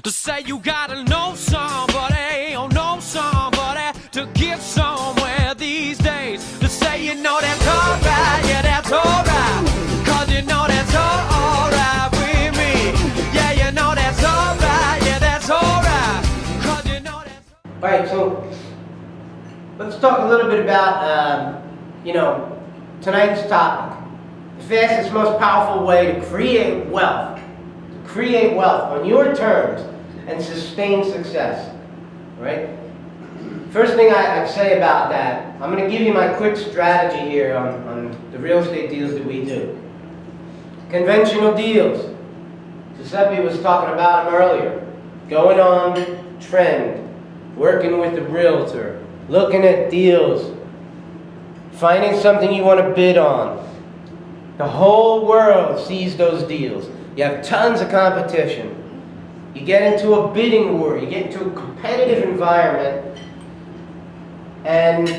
To say you gotta know somebody, or know somebody to get somewhere these days. To say you know that's alright, yeah that's alright, cause you know that's alright with me. Yeah, you know that's alright, yeah that's alright, cause you know that's Alright, so let's talk a little bit about, tonight's topic. The fastest, most powerful way to create wealth. Create wealth on your terms and sustain success. Right? First thing I'd say about that, I'm going to give you my quick strategy here on the real estate deals that we do. Conventional deals. Giuseppe was talking about them earlier. Going on trend, working with the realtor, looking at deals, finding something you want to bid on. The whole world sees those deals. You have tons of competition. You get into a bidding war. You get into a competitive environment. And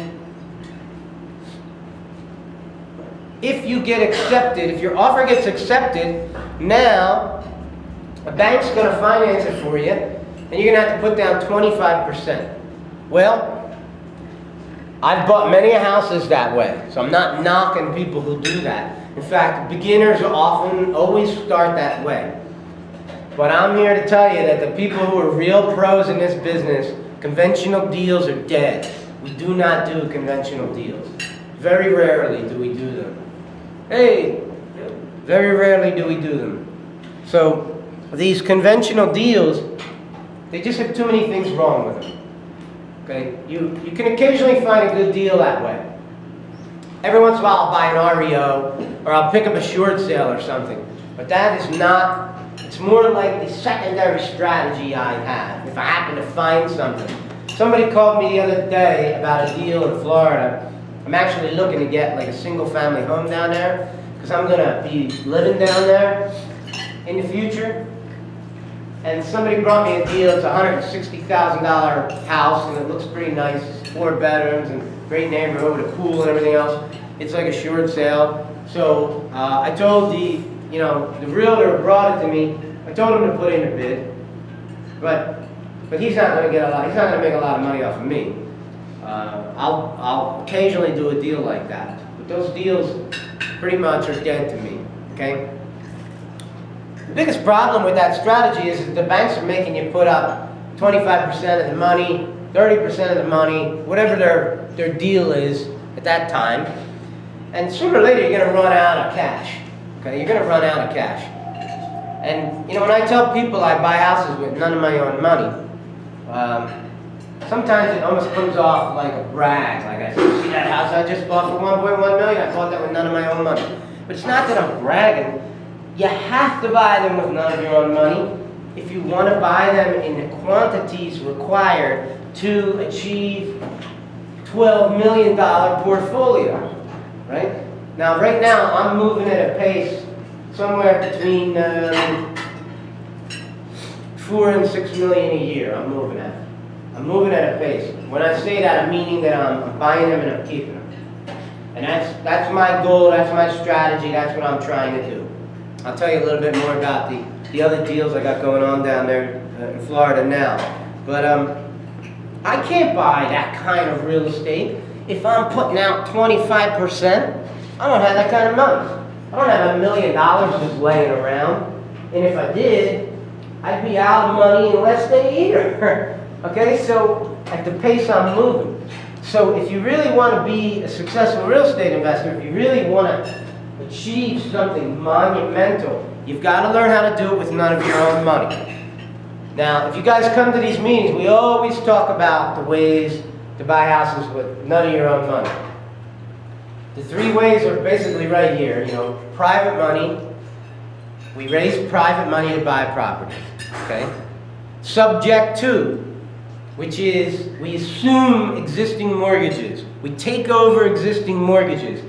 if you get accepted, if your offer gets accepted, now a bank's going to finance it for you, and you're going to have to put down 25%. Well, I've bought many houses that way, so I'm not knocking people who do that. In fact, beginners always start that way. But I'm here to tell you that the people who are real pros in this business, conventional deals are dead. We do not do conventional deals. Very rarely do we do them. Very rarely do we do them. So these conventional deals, they just have too many things wrong with them. Okay? You can occasionally find a good deal that way. Every once in a while I'll buy an REO, or I'll pick up a short sale or something. But that is not, it's more like the secondary strategy I have, if I happen to find something. Somebody called me the other day about a deal in Florida. I'm actually looking to get like a single family home down there, because I'm going to be living down there in the future. And somebody brought me a deal. It's a $160,000 house, and it looks pretty nice. It's 4 bedrooms and great neighborhood with a pool and everything else. It's like a short sale. So I told the realtor who brought it to me. I told him to put in a bid, but he's not going to get a lot. He's not going to make a lot of money off of me. I'll occasionally do a deal like that, but those deals pretty much are dead to me. Okay. The biggest problem with that strategy is that the banks are making you put up 25% of the money, 30% of the money, whatever their deal is at that time. And sooner or later you're going to run out of cash. Okay, you're going to run out of cash. And when I tell people I buy houses with none of my own money, sometimes it almost comes off like a brag. Like I say, see that house I just bought for $1.1 million? I bought that with none of my own money. But it's not that I'm bragging. You have to buy them with none of your own money if you want to buy them in the quantities required to achieve $12 million portfolio, right? Now, right now, I'm moving at a pace somewhere between 4 and 6 million a year. I'm moving at a pace. When I say that, I'm meaning that I'm buying them and I'm keeping them. And that's my goal. That's my strategy. That's what I'm trying to do. I'll tell you a little bit more about the other deals I got going on down there in Florida now. But I can't buy that kind of real estate if I'm putting out 25%. I don't have that kind of money. I don't have $1 million just laying around. And if I did, I'd be out of money in less than a year. Okay, so at the pace I'm moving. So if you really want to be a successful real estate investor, if you really want to achieve something monumental, you've got to learn how to do it with none of your own money. Now, if you guys come to these meetings, we always talk about the ways to buy houses with none of your own money. The 3 ways are basically right here. Private money. We raise private money to buy properties. Okay? Subject to, which is we assume existing mortgages. We take over existing mortgages.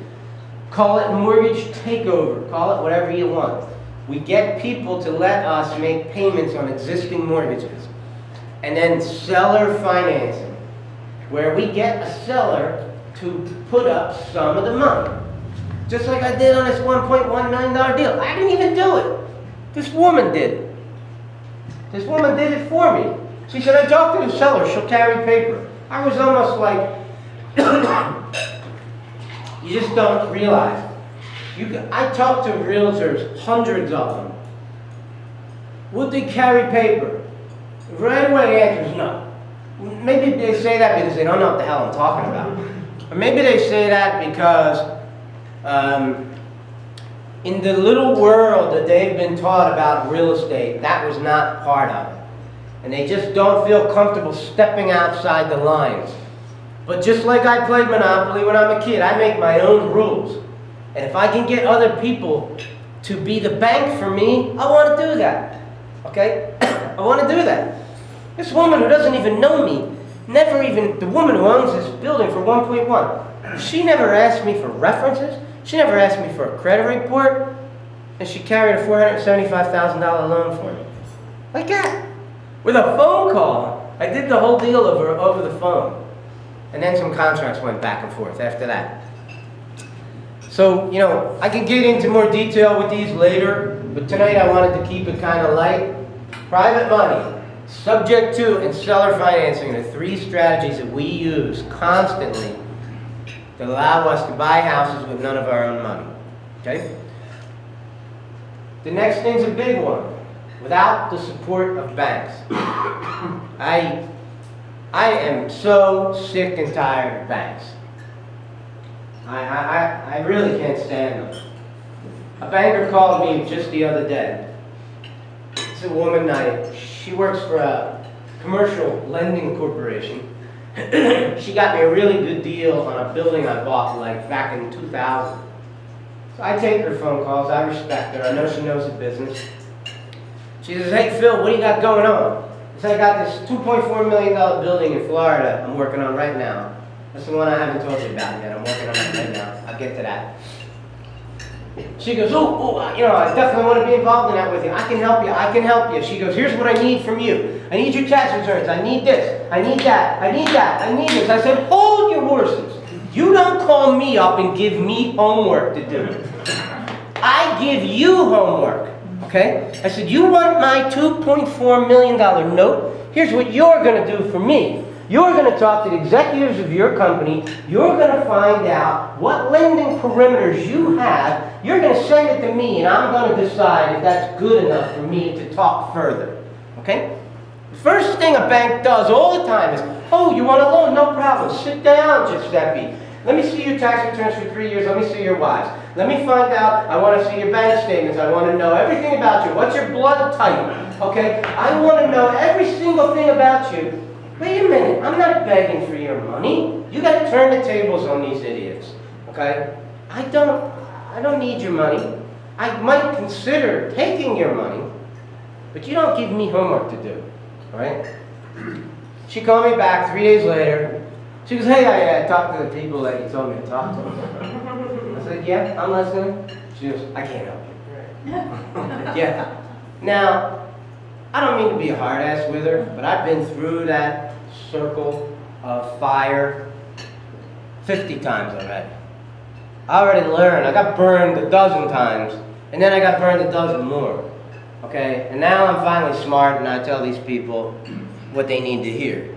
Call it mortgage takeover. Call it whatever you want. We get people to let us make payments on existing mortgages. And then seller financing, where we get a seller to put up some of the money. Just like I did on this $1.1 million deal. I didn't even do it. This woman did it. This woman did it for me. She said, I talked to the seller, she'll carry paper. I was almost like, you just don't realize. I talked to realtors, hundreds of them. Would they carry paper? Right away the answer is no. Maybe they say that because they don't know what the hell I'm talking about. Or maybe they say that because in the little world that they've been taught about real estate, that was not part of it. And they just don't feel comfortable stepping outside the lines. But just like I played Monopoly when I'm a kid, I make my own rules. And if I can get other people to be the bank for me, I want to do that. Okay? I want to do that. This woman who doesn't even know me, the woman who owns this building for 1.1, she never asked me for references. She never asked me for a credit report. And she carried a $475,000 loan for me. Like that. With a phone call. I did the whole deal over the phone. And then some contracts went back and forth after that. So, you know, I can get into more detail with these later, but tonight I wanted to keep it kind of light. Private money, subject to, and seller financing are the three strategies that we use constantly to allow us to buy houses with none of our own money. Okay? The next thing's a big one. Without the support of banks. I am so sick and tired of banks. I really can't stand them. A banker called me just the other day. It's a woman, she works for a commercial lending corporation. She got me a really good deal on a building I bought like back in 2000. So I take her phone calls, I respect her, I know she knows the business. She says, hey Phil, what do you got going on? I said, I got this $2.4 million building in Florida I'm working on right now. That's the one I haven't told you about yet. I'm working on it right now. I'll get to that. She goes, you know, I definitely want to be involved in that with you. I can help you. I can help you. She goes, here's what I need from you. I need your tax returns. I need this. I need that. I need that. I need this. I said, hold your horses. You don't call me up and give me homework to do. I give you homework. Okay? I said, you want my $2.4 million note? Here's what you're going to do for me. You're going to talk to the executives of your company. You're going to find out what lending perimeters you have. You're going to send it to me, and I'm going to decide if that's good enough for me to talk further. Okay? The first thing a bank does all the time is, oh, you want a loan? No problem. Sit down, Giuseppe. Let me see your tax returns for 3 years. Let me see your wives. Let me find out. I want to see your bank statements. I want to know everything about you. What's your blood type? Okay? I want to know every single thing about you. Wait a minute. I'm not begging for your money. You got to turn the tables on these idiots. Okay? I don't need your money. I might consider taking your money, but you don't give me homework to do. All right? She called me back 3 days later. She goes, hey, I talked to the people that you told me to talk to. I said, yeah, I'm listening. She goes, I can't help you. Yeah. Now, I don't mean to be a hard ass with her, but I've been through that circle of fire 50 times already. I already learned. I got burned a dozen times, and then I got burned a dozen more. Okay? And now I'm finally smart, and I tell these people what they need to hear.